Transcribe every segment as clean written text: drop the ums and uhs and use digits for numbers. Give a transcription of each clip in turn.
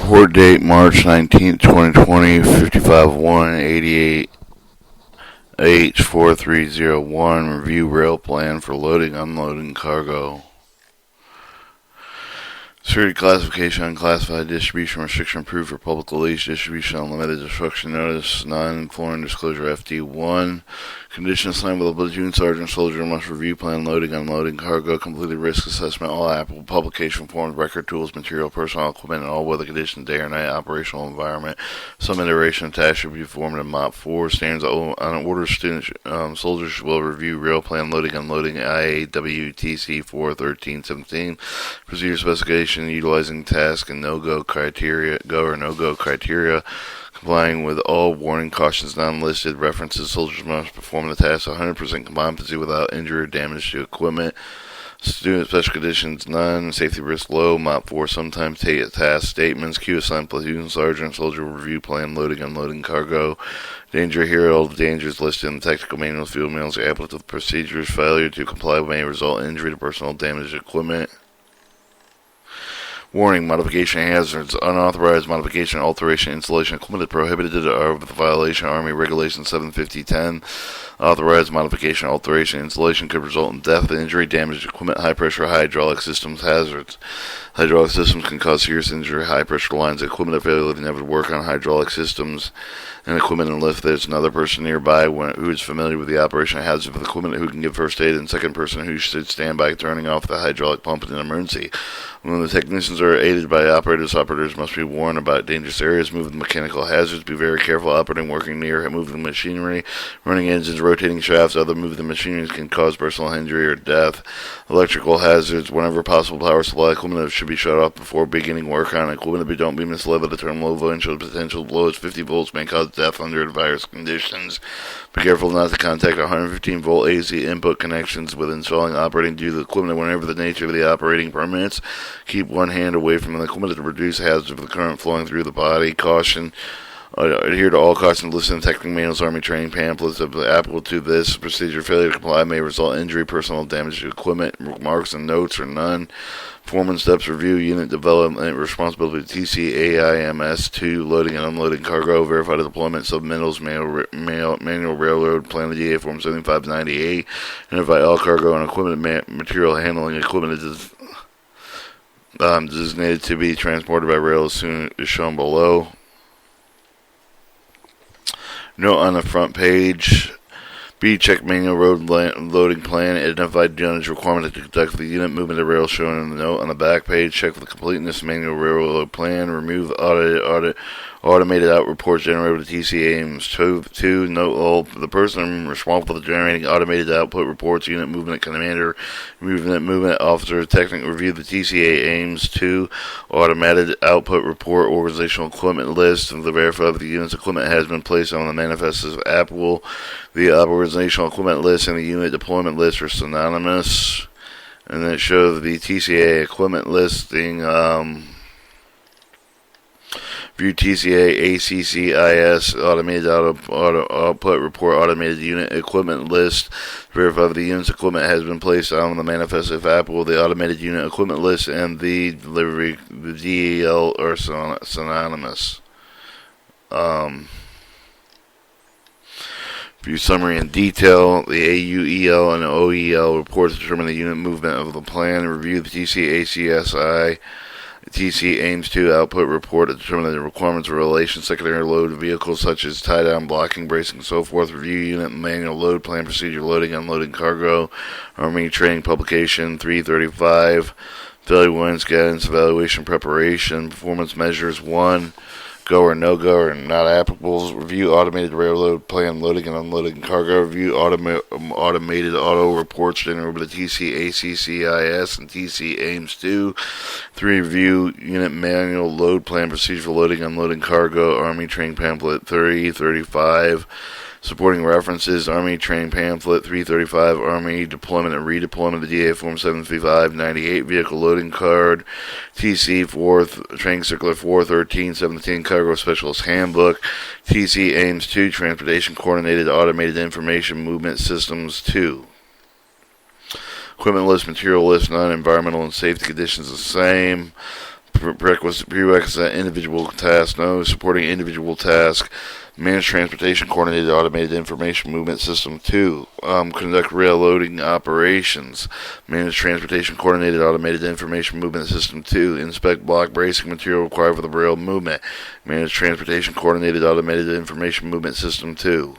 Report date March 19th, 2020, 55-188 H4301. Review rail plan for loading, unloading cargo. Security classification, unclassified distribution restriction approved for public release, distribution unlimited destruction notice, non-foreign disclosure FD1. Conditions signed with a platoon sergeant soldier must review plan loading, unloading cargo, completed risk assessment, all applicable publication forms, record tools, material, personnel, equipment, and all weather conditions, day or night, operational environment. Some iteration task should be performed in MOP 4. Standards on order students, soldiers will review rail plan loading, unloading, IAWTC 41317. Procedure specification utilizing task and no-go criteria, go or no-go criteria, complying with all warning cautions non-listed. References: soldiers must perform the task 100% competency without injury or damage to equipment. Student special conditions none. Safety risk low. MOP 4 sometimes take task statements. Q assigned platoon sergeant. Soldier will review plan loading, unloading cargo. Danger here. All the dangers listed in the technical manuals, field manuals, applicable procedures. Failure to comply may result in injury to personal, damage to equipment. Warning: modification hazards. Unauthorized modification, alteration, installation, equipment prohibited with violation Army Regulation 75010. Authorized modification, alteration, installation could result in death, injury, damage to equipment, high pressure, hydraulic systems hazards. Hydraulic systems can cause serious injury. High pressure lines, equipment availability never to work on hydraulic systems and equipment unless there's another person nearby who is familiar with the operation hazards of the equipment who can give first aid, and second person who should stand by turning off the hydraulic pump in an emergency. When the technicians are aided by operators must be warned about dangerous areas, moving mechanical hazards, be very careful operating, working near, moving machinery, running engines, rotating shafts, other moving machinery can cause personal injury or death. Electrical hazards: whenever possible, power supply equipment should be shut off before beginning work on equipment. Don't be misled by the term low voltage. The potential below as 50 volts may cause death under adverse conditions. Be careful not to contact 115 volt AC input connections with installing operating due to the equipment whenever the nature of the operating permits. Keep one hand away from the equipment to reduce hazards of the current flowing through the body. Caution: adhere to all cautions listed in technical manuals, Army training pamphlets applicable to this procedure. Failure to comply may result in injury, personal damage to equipment. Remarks and notes are none. Performance steps review, unit development, responsibility TCAIMS 2, loading and unloading cargo, verify the deployment, submittals, manual railroad plan, the DA Form 7598, identify all cargo and equipment, material handling equipment is designated to be transported by rail as soon as shown below. Note on the front page: B. Check manual road loading plan. Identified dunnage requirement to conduct the unit movement of rail shown in the note on the back page. Check for the completeness manual railroad plan. Remove automated out reports generated with TC aims. 2. Note all the person responsible for generating automated output reports, unit movement commander, movement officer, technical review the TCA aims. 2. Automated output report organizational equipment list. The verify that the unit's equipment has been placed on the manifest as applicable. The organizational equipment list and the unit deployment list are synonymous. And then it shows the TCA equipment listing. View TCA ACCIS automated output report, automated unit equipment list. Verify that the unit's equipment has been placed on the manifest if applicable. The automated unit equipment list and the delivery, the DEL are synonymous. View summary and detail. The AUEL and OEL reports determine the unit movement of the plan. Review the TCACSI. TC aims to output report to determine the requirements of relation secondary load vehicles such as tie down, blocking, bracing, and so forth. Review unit manual load plan procedure, loading, unloading cargo. Army training publication 335. Daily warnings, guidance, evaluation, preparation, performance measures 1. Go or no go or not applicable. Review automated railroad plan loading and unloading cargo. Review automated auto reports generated by the TCACCIS and TC aims 2. 3. Review unit manual load plan procedure for loading and unloading cargo. Army training pamphlet 335. Supporting references: Army Training Pamphlet 335, Army Deployment and Redeployment, the DA Form 7598, Vehicle Loading Card, TC 4th, Training Circular 41317, Cargo Specialist Handbook, TC AIMS 2, Transportation Coordinated Automated Information Movement Systems 2. Equipment list, material list, none. Environmental and safety conditions the same. prerequisite individual task. No. Supporting individual task. Manage transportation coordinated automated information movement system 2. Conduct rail loading operations. Manage transportation coordinated automated information movement system 2. Inspect block bracing material required for the rail movement. Manage transportation coordinated automated information movement system 2.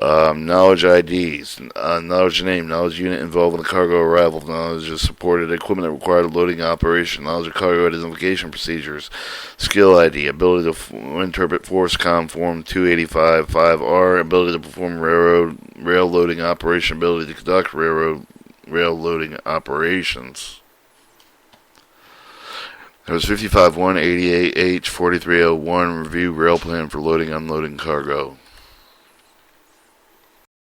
Knowledge IDs, knowledge name, knowledge unit involved in the cargo arrival, knowledge of supported equipment that required loading operation, knowledge of cargo identification procedures, skill ID, ability to interpret FORSCOM Form 285-5R, ability to perform rail loading operation, ability to conduct rail loading operations. That was 55-188H 4301, review rail plan for loading unloading cargo.